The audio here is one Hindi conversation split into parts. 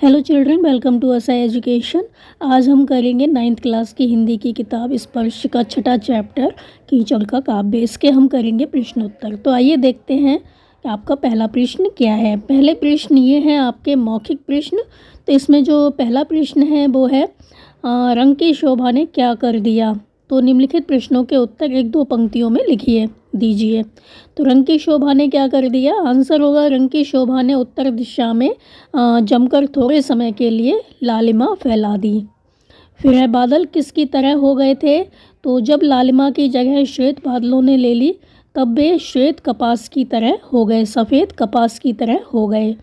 Hello children, welcome to Asai education. आज हम करेंगे 9th क्लास की हिंदी की किताब स्पर्श का छठा चैप्टर कीचड़ का काव्य। इसके हम करेंगे प्रश्नोत्तर। तो आइए देखते हैं कि आपका पहला प्रश्न क्या है। पहले प्रश्न ये है आपके मौखिक प्रश्न। तो इसमें जो पहला प्रश्न है वो है रंग की शोभा ने क्या कर दिया। तो निम्नलिखित प्रश्नों के उत्तर एक दो पंक्तियों में लिखिए दीजिए। तो रंग की शोभा ने क्या कर दिया, आंसर होगा रंग की शोभा ने उत्तर दिशा में जमकर थोड़े समय के लिए लालिमा फैला दी। फिर है बादल किसकी तरह हो गए थे। तो जब लालिमा की जगह श्वेत बादलों ने ले ली तब वे श्वेत कपास की तरह हो गए, सफ़ेद कपास की तरह हो गए।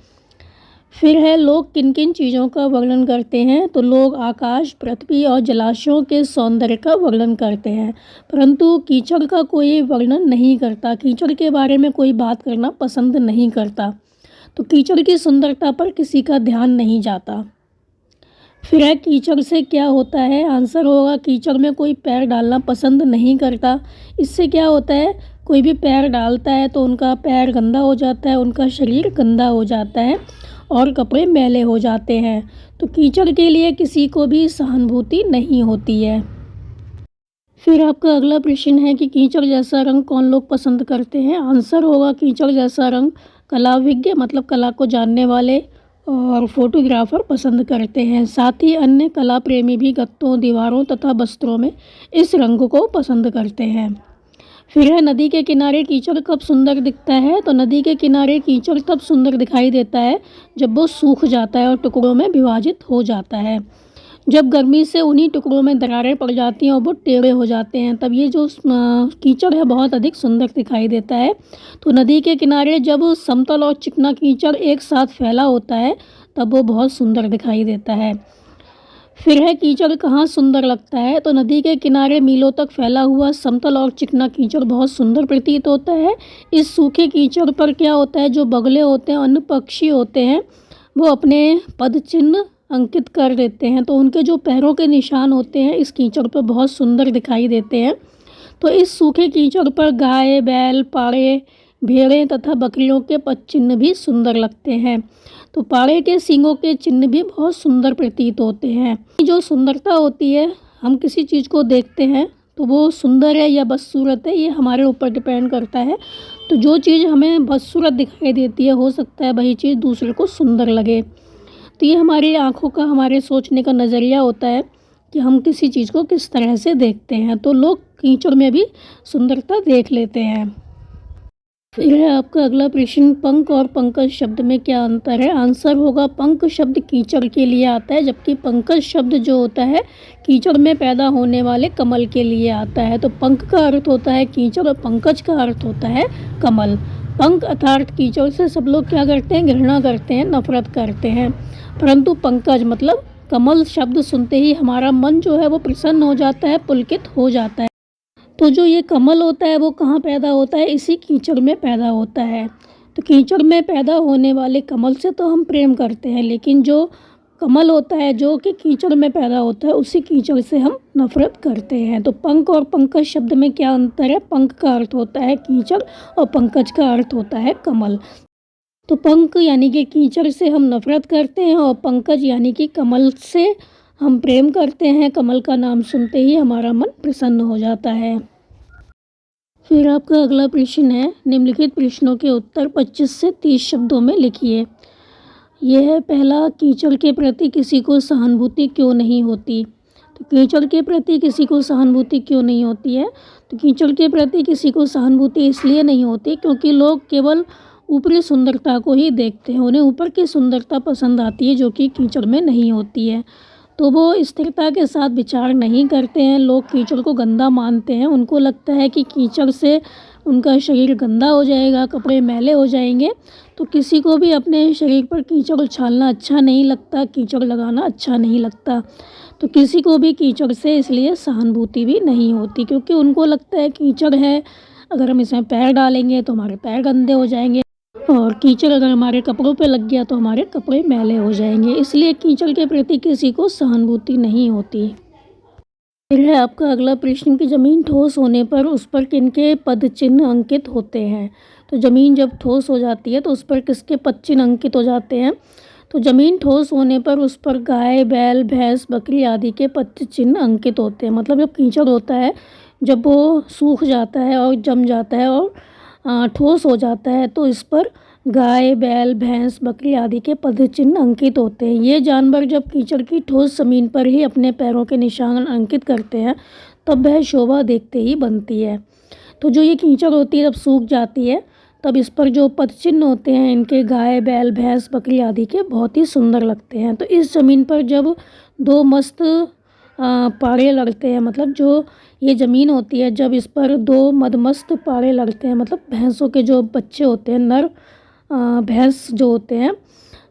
फिर है लोग किन किन चीज़ों का वर्णन करते हैं। तो लोग आकाश, पृथ्वी और जलाशयों के सौंदर्य का वर्णन करते हैं, परंतु कीचड़ का कोई वर्णन नहीं करता। कीचड़ के बारे में कोई बात करना पसंद नहीं करता। तो कीचड़ की सुंदरता पर किसी का ध्यान नहीं जाता। फिर है कीचड़ से क्या होता है, आंसर होगा कीचड़ में कोई पैर डालना पसंद नहीं करता। इससे क्या होता है, कोई भी पैर डालता है तो उनका पैर गंदा हो जाता है, उनका शरीर गंदा हो जाता है और कपड़े मैले हो जाते हैं। तो कीचड़ के लिए किसी को भी सहानुभूति नहीं होती है। फिर आपका अगला प्रश्न है कि कीचड़ जैसा रंग कौन लोग पसंद करते हैं। आंसर होगा कीचड़ जैसा रंग कलाविज्ञ मतलब कला को जानने वाले और फोटोग्राफर पसंद करते हैं। साथ ही अन्य कला प्रेमी भी गत्तों, दीवारों तथा वस्त्रों में इस रंग को पसंद करते हैं। फिर है नदी के किनारे कीचड़ कब सुंदर दिखता है। तो नदी के किनारे कीचड़ तब सुंदर दिखाई देता है जब वो सूख जाता है और टुकड़ों में विभाजित हो जाता है। जब गर्मी से उन्हीं टुकड़ों में दरारें पड़ जाती हैं और वो टेढ़े हो जाते हैं तब ये जो कीचड़ है बहुत अधिक सुंदर दिखाई देता है। तो नदी के किनारे जब समतल और चिकना कीचड़ एक साथ फैला होता है तब वो बहुत सुंदर दिखाई देता है। फिर है कीचड़ कहाँ सुंदर लगता है। तो नदी के किनारे मीलों तक फैला हुआ समतल और चिकना कीचड़ बहुत सुंदर प्रतीत होता है। इस सूखे कीचड़ पर क्या होता है, जो बगले होते हैं, अन्य पक्षी होते हैं, वो अपने पद चिन्ह अंकित कर देते हैं। तो उनके जो पैरों के निशान होते हैं इस कीचड़ पर बहुत सुंदर दिखाई देते हैं। तो इस सूखे कीचड़ पर गाय, बैल, पाड़े, भेड़ें तथा बकरियों के पद चिन्ह भी सुंदर लगते हैं। तो पाड़े के सींगों के चिन्ह भी बहुत सुंदर प्रतीत होते हैं। जो सुंदरता होती है, हम किसी चीज़ को देखते हैं तो वो सुंदर है या बदसूरत है, ये हमारे ऊपर डिपेंड करता है। तो जो चीज़ हमें बदसूरत दिखाई देती है, हो सकता है वही चीज़ दूसरे को सुंदर लगे। तो ये हमारी आँखों का, हमारे सोचने का नज़रिया होता है कि हम किसी चीज़ को किस तरह से देखते हैं। तो लोग कीचड़ में भी सुंदरता देख लेते हैं। फिर है आपका अगला प्रश्न, पंख और पंकज शब्द में क्या अंतर है। आंसर होगा पंख शब्द कीचड़ के लिए आता है, जबकि पंकज शब्द जो होता है कीचड़ में पैदा होने वाले कमल के लिए आता है। तो पंख का अर्थ होता है कीचड़ और पंकज का अर्थ होता है कमल। पंख अर्थात कीचड़ से सब लोग क्या करते हैं, घृणा करते हैं, नफरत करते हैं, परंतु पंकज मतलब कमल शब्द सुनते ही हमारा मन जो है वो प्रसन्न हो जाता है, पुलकित हो जाता है। तो जो ये कमल होता है वो कहाँ पैदा होता है, इसी कीचड़ में पैदा होता है। तो कीचड़ में पैदा होने वाले कमल से तो हम प्रेम करते हैं, लेकिन जो कमल होता है जो कि कीचड़ में पैदा होता है उसी कीचड़ से हम नफरत करते हैं। तो पंख और पंकज शब्द में क्या अंतर है, पंख का अर्थ होता है कीचड़ और पंकज का अर्थ होता है कमल। तो पंख यानी कि कीचड़ से हम नफरत करते हैं और पंकज यानी कि कमल से हम प्रेम करते हैं। कमल का नाम सुनते ही हमारा मन प्रसन्न हो जाता है। फिर आपका अगला प्रश्न है, निम्नलिखित प्रश्नों के उत्तर 25 से 30 शब्दों में लिखिए। यह है पहला, कीचड़ के प्रति किसी को सहानुभूति क्यों नहीं होती। तो कीचड़ के प्रति किसी को सहानुभूति क्यों नहीं होती है। तो कीचड़ के प्रति किसी को सहानुभूति इसलिए नहीं होती क्योंकि लोग केवल ऊपरी सुंदरता को ही देखते हैं, उन्हें ऊपर की सुंदरता पसंद आती है जो कि कीचड़ में नहीं होती है। तो वो स्थिरता के साथ विचार नहीं करते हैं। लोग कीचड़ को गंदा मानते हैं, उनको लगता है कि कीचड़ से उनका शरीर गंदा हो जाएगा, कपड़े मैले हो जाएंगे। तो किसी को भी अपने शरीर पर कीचड़ उछालना अच्छा नहीं लगता, कीचड़ लगाना अच्छा नहीं लगता। तो किसी को भी कीचड़ से इसलिए सहानुभूति भी नहीं होती, क्योंकि उनको लगता है कीचड़ है, अगर हम इसमें पैर डालेंगे तो हमारे पैर गंदे हो जाएंगे, और कीचड़ अगर हमारे कपड़ों पे लग गया तो हमारे कपड़े मैले हो जाएंगे। इसलिए कीचड़ के प्रति किसी को सहानुभूति नहीं होती। फिर है आपका अगला प्रश्न कि ज़मीन ठोस होने पर उस पर किनके पद चिन्ह अंकित होते हैं। तो ज़मीन जब ठोस हो जाती है तो उस पर किसके पद चिन्ह अंकित हो जाते हैं। तो ज़मीन ठोस होने पर उस पर गाय, बैल, भैंस, बकरी आदि के पद चिन्ह अंकित होते हैं। मतलब जब कीचड़ होता है, जब वो सूख जाता है और जम जाता है और ठोस हो जाता है, तो इस पर गाय, बैल, भैंस, बकरी आदि के पद चिन्ह अंकित होते हैं। ये जानवर जब कीचड़ की ठोस ज़मीन पर ही अपने पैरों के निशान अंकित करते हैं, तब वह शोभा देखते ही बनती है। तो जो ये कीचड़ होती है जब सूख जाती है, तब इस पर जो पद चिन्ह होते हैं इनके गाय, बैल, भैंस, बकरी आदि के बहुत ही सुंदर लगते हैं। तो इस ज़मीन पर जब दो मस्त पाड़े लड़ते हैं, मतलब जो ये ज़मीन होती है, जब इस पर दो मदमस्त पाड़े लड़ते हैं, मतलब भैंसों के जो बच्चे होते हैं, नर भैंस जो होते हैं,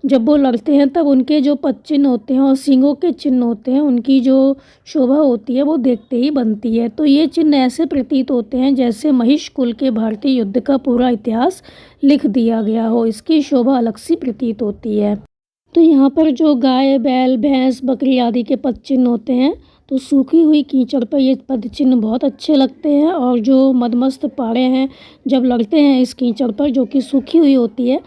जब वो लड़ते हैं तब उनके जो पद चिन्ह होते हैं और सींगों के चिन्ह होते हैं, उनकी जो शोभा होती है वो देखते ही बनती है। तो ये चिन्ह ऐसे प्रतीत होते हैं जैसे महिष कुल के भारतीय युद्ध का पूरा इतिहास लिख दिया गया हो। इसकी शोभा अलग सी प्रतीत होती है। तो यहाँ पर जो गाय, बैल, भैंस, बकरी आदि के पद चिन्ह होते हैं, तो सूखी हुई कीचड़ पर ये पद चिन्ह बहुत अच्छे लगते हैं। और जो मदमस्त पाड़े हैं, जब लड़ते हैं इस कीचड़ पर जो कि सूखी हुई होती है,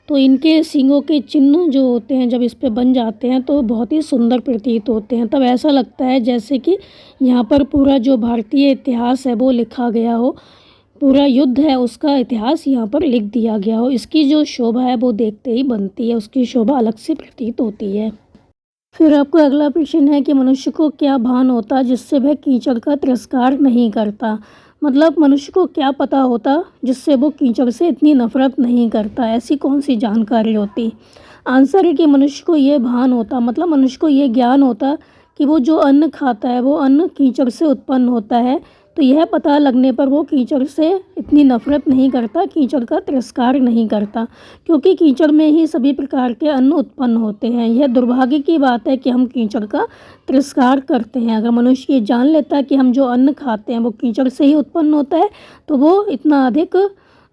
तो इनके सींगों के चिन्ह जो होते हैं जब इस पे बन जाते हैं तो बहुत ही सुंदर प्रतीत होते हैं। तब ऐसा लगता है जैसे कि यहाँ पर पूरा जो भारतीय इतिहास है वो लिखा गया हो, पूरा युद्ध है उसका इतिहास यहाँ पर लिख दिया गया हो। इसकी जो शोभा है वो देखते ही बनती है, उसकी शोभा अलग से प्रतीत होती है। फिर आपका अगला प्रश्न है कि मनुष्य को क्या भान होता जिससे वह कीचड़ का तिरस्कार नहीं करता। मतलब मनुष्य को क्या पता होता जिससे वो कीचड़ से इतनी नफरत नहीं करता, ऐसी कौन सी जानकारी होती। आंसर है कि मनुष्य को ये भान होता, मतलब मनुष्य को ये ज्ञान होता कि वो जो अन्न खाता है वो अन्न कीचड़ से उत्पन्न होता है। तो यह पता लगने पर वो कीचड़ से इतनी नफरत नहीं करता, कीचड़ का तिरस्कार नहीं करता, क्योंकि कीचड़ में ही सभी प्रकार के अन्न उत्पन्न होते हैं। यह दुर्भाग्य की बात है कि हम कीचड़ का तिरस्कार करते हैं। अगर मनुष्य ये जान लेता कि हम जो अन्न खाते हैं वो कीचड़ से ही उत्पन्न होता है, तो वो इतना अधिक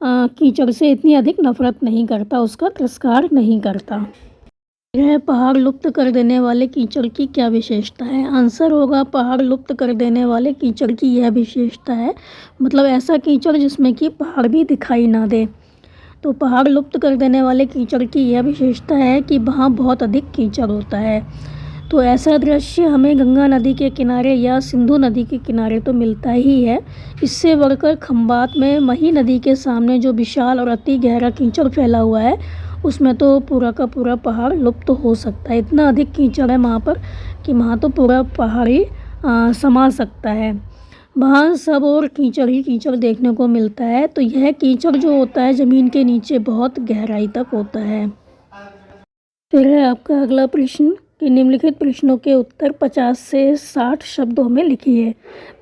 कीचड़ से इतनी अधिक नफरत नहीं करता, उसका तिरस्कार नहीं करता। यह पहाड़ लुप्त कर देने वाले कीचड़ की क्या विशेषता है। आंसर होगा पहाड़ लुप्त कर देने वाले कीचड़ की यह विशेषता है, मतलब ऐसा कीचड़ जिसमें कि पहाड़ भी दिखाई ना दे। तो पहाड़ लुप्त कर देने वाले कीचड़ की यह विशेषता है कि वहाँ बहुत अधिक कीचड़ होता है। तो ऐसा दृश्य हमें गंगा नदी के किनारे या सिंधु नदी के किनारे तो मिलता ही है। इससे बढ़कर खंबात में मही नदी के सामने जो विशाल और अति गहरा कीचड़ फैला हुआ है, उसमें तो पूरा का पूरा पहाड़ लुप्त हो सकता है। इतना अधिक कीचड़ है वहाँ पर कि वहाँ तो पूरा पहाड़ ही समा सकता है। वहाँ सब और कीचड़ ही कीचड़ देखने को मिलता है। तो यह कीचड़ जो होता है ज़मीन के नीचे बहुत गहराई तक होता है। फिर है आपका अगला प्रश्न कि निम्नलिखित प्रश्नों के उत्तर 50 से 60 शब्दों में लिखिए।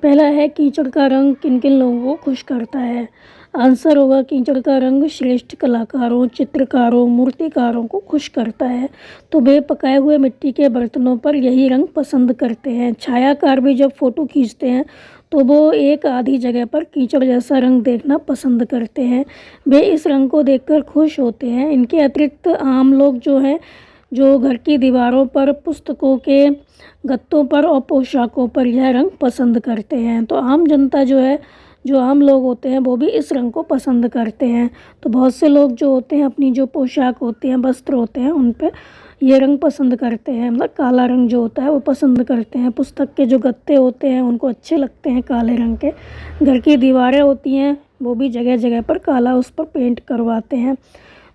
पहला है कीचड़ का रंग किन किन लोगों को खुश करता है। आंसर होगा कीचड़ का रंग श्रेष्ठ कलाकारों, चित्रकारों, मूर्तिकारों को खुश करता है। तो वे पकाए हुए मिट्टी के बर्तनों पर यही रंग पसंद करते हैं। छायाकार भी जब फ़ोटो खींचते हैं तो वो एक आधी जगह पर कीचड़ जैसा रंग देखना पसंद करते हैं। वे इस रंग को देखकर खुश होते हैं। इनके अतिरिक्त आम लोग जो हैं, जो घर की दीवारों पर, पुस्तकों के गत्तों पर और पोशाकों पर यह रंग पसंद करते हैं। तो आम जनता जो है, जो आम लोग होते हैं वो भी इस रंग को पसंद करते हैं। तो बहुत से लोग जो होते हैं अपनी जो पोशाक होती हैं, वस्त्र होते हैं, उन पे ये रंग पसंद करते हैं, मतलब काला रंग जो होता है वो पसंद करते हैं। पुस्तक के जो गत्ते होते हैं उनको अच्छे लगते हैं काले रंग के। घर की दीवारें होती हैं वो भी जगह जगह पर काला उस पर पेंट करवाते हैं।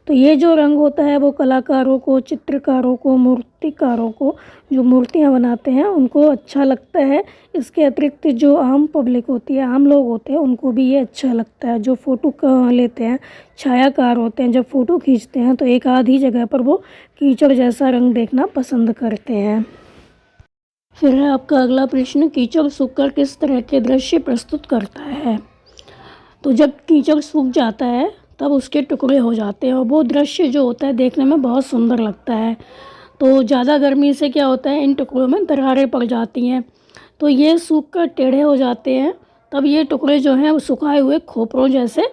तो ये जो रंग होता है वो कलाकारों को, चित्रकारों को, मूर्तिकारों को, जो मूर्तियाँ बनाते हैं उनको अच्छा लगता है। इसके अतिरिक्त जो आम पब्लिक होती है, आम लोग होते हैं, उनको भी ये अच्छा लगता है। जो फ़ोटो लेते हैं, छायाकार होते हैं, जब फ़ोटो खींचते हैं तो एक आधी जगह पर वो कीचड़ जैसा रंग देखना पसंद करते हैं। फिर है आपका अगला प्रश्न, कीचड़ सूखकर किस तरह के दृश्य प्रस्तुत करता है। तो जब कीचड़ सूख जाता है तब उसके टुकड़े हो जाते हैं और वो दृश्य जो होता है देखने में बहुत सुंदर लगता है। तो ज़्यादा गर्मी से क्या होता है, इन टुकड़ों में दरारें पड़ जाती हैं, तो ये सूख कर टेढ़े हो जाते हैं। तब ये टुकड़े जो हैं वो सुखाए हुए खोपरों जैसे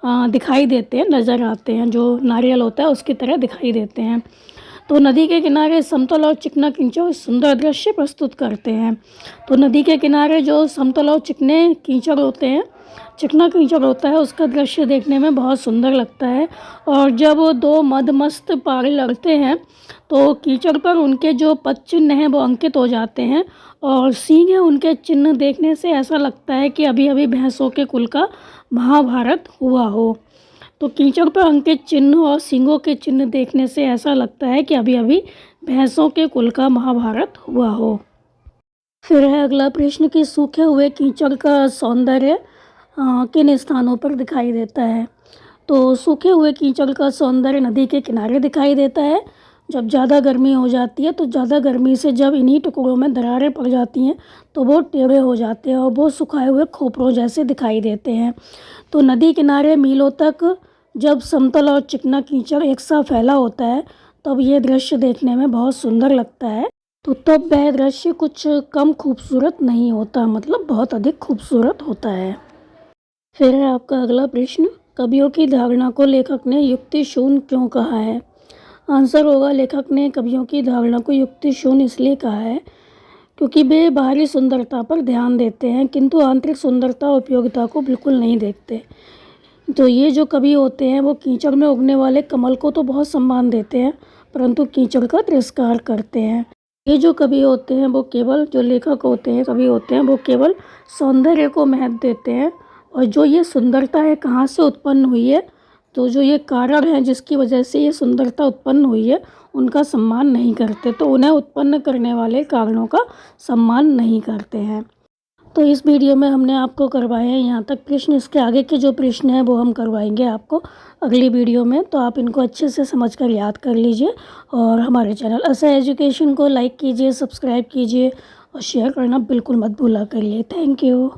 दिखाई देते हैं, नज़र आते हैं, जो नारियल होता है उसकी तरह दिखाई देते हैं। तो नदी के किनारे समतल और चिकना कीचड़ सुंदर दृश्य प्रस्तुत करते हैं। तो नदी के किनारे जो समतल और चिकने कीचड़ होते हैं चिकना कीचड़ होता है उसका दृश्य देखने में बहुत सुंदर लगता है। और जब वो दो मदमस्त पारे लड़ते हैं तो कीचड़ पर उनके जो पद चिन्ह हैं वो अंकित हो जाते हैं और सींग है उनके चिन्ह देखने से ऐसा लगता है कि अभी अभी भैंसों के कुल का महाभारत हुआ हो। तो कीचड़ पर अंकित चिन्ह और सींगों के चिन्ह देखने से ऐसा लगता है कि अभी अभी भैंसों के कुल का महाभारत हुआ हो। फिर है अगला प्रश्न कि सूखे हुए कीचड़ का सौंदर्य किन स्थानों पर दिखाई देता है। तो सूखे हुए कीचड़ का सौंदर्य नदी के किनारे दिखाई देता है। जब ज़्यादा गर्मी हो जाती है तो ज़्यादा गर्मी से जब इन्हीं टुकड़ों में दरारें पड़ जाती हैं तो वो टेढ़े हो जाते हैं और वो सुखाए हुए खोपरों जैसे दिखाई देते हैं। तो नदी किनारे मीलों तक जब समतल और चिकना कीचड़ एक साथ फैला होता है तब ये दृश्य देखने में बहुत सुंदर लगता है। तो तब वह दृश्य कुछ कम खूबसूरत नहीं होता, मतलब बहुत अधिक खूबसूरत होता है। फिर है आपका अगला प्रश्न, कवियों की धारणा को लेखक ने युक्ति शून्य क्यों कहा है। आंसर होगा लेखक ने कवियों की धारणा को युक्ति शून्य इसलिए कहा है क्योंकि वे बाहरी सुंदरता पर ध्यान देते हैं किंतु आंतरिक सुंदरता और उपयोगिता को बिल्कुल नहीं देखते। तो ये जो कवि होते हैं वो कीचड़ में उगने वाले कमल को तो बहुत सम्मान देते हैं परंतु कीचड़ का तिरस्कार करते हैं। ये जो कवि होते हैं वो केवल, जो लेखक होते हैं कवि होते हैं वो केवल सौंदर्य को महत्व देते हैं और जो ये सुंदरता है कहाँ से उत्पन्न हुई है, तो जो ये कारण है जिसकी वजह से ये सुंदरता उत्पन्न हुई है उनका सम्मान नहीं करते। तो उन्हें उत्पन्न करने वाले कारणों का सम्मान नहीं करते हैं। तो इस वीडियो में हमने आपको करवाए हैं यहाँ तक प्रश्न। इसके आगे के जो प्रश्न हैं वो हम करवाएंगे आपको अगली वीडियो में। तो आप इनको अच्छे से समझकर याद कर लीजिए और हमारे चैनल असा एजुकेशन को लाइक कीजिए, सब्सक्राइब कीजिए और शेयर करना बिल्कुल मत भूला करिए। Thank you.